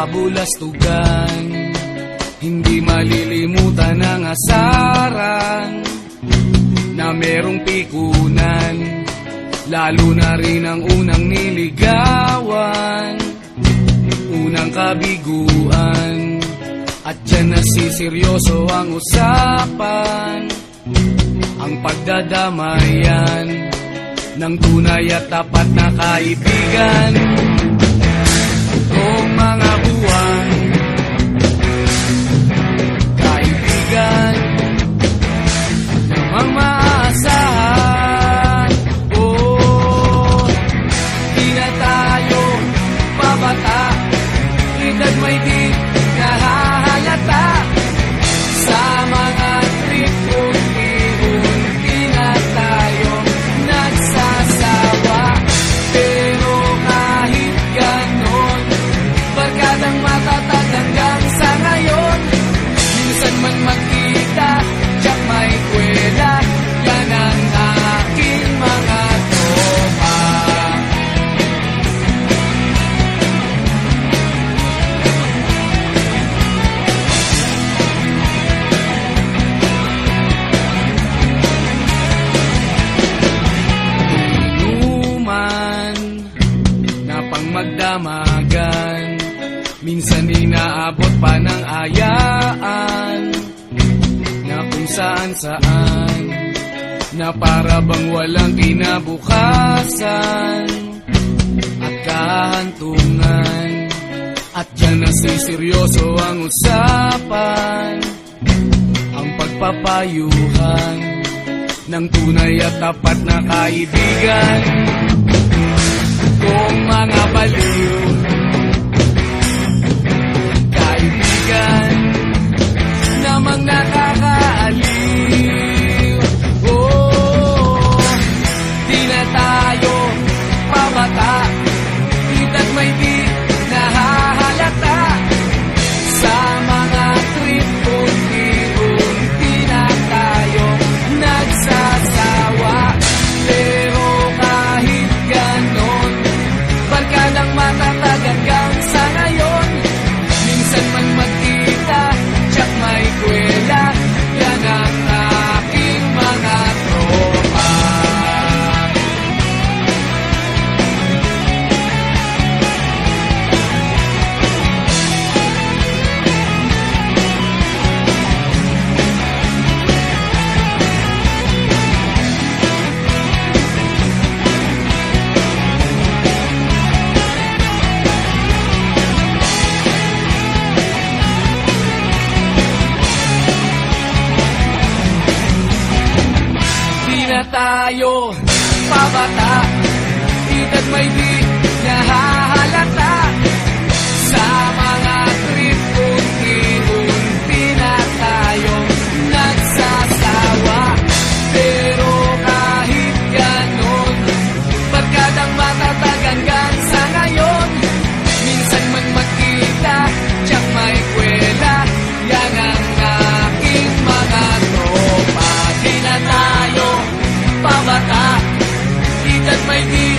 kabulastugan. Hindi malilimutan ang asaran na merong pikunan, lalo na rin ang unang niligawan, unang kabiguan. At dyan nasiseryoso ang usapan, ang pagdadamayan ng tunay at tapat na kaibigan. Kung mga buwan, kaibigan namang maaasahan. Oh, di na tayo babata, edad may di nahahalata. Sa mga trip unti-unti na tayo nagsasawa. Pero kahit ganon, barkadang matatag hanggang sa ngayon. Minsan man magkita, tiyak may kwela, yan ang aking mga tropa. Inuman na pang magdamagan, minsan inaabot pa ng ayaan, na kung saan-saan, na para bang walang kinabukasan at kahantungan. At dyan nasiseryoso ang usapan, ang pagpapayuhan ng tunay at tapat na kaibigan. Kung mga baliw, kaibigan namang nakakaaliw. Oh, di na tayo pabata, edad may di nahahalata. Sa mga trip unti-unti na tayo nagsasawa. Pero kahit ganon, barkadang matatag hanggang sa ngayon. Minsan man magkita, tiyak may kwela, yan ang aking mga tropa. Tayo pabata, edad may di nahahalata. Sa mga trip unti-unti na tayo nagsasawa. Pero kahit ganon, barkadang matatag hanggang sa ngayon. Minsan man magkita, tiyak may kwela, yan ang aking mga tropa. Di na tayo pabata, edad may di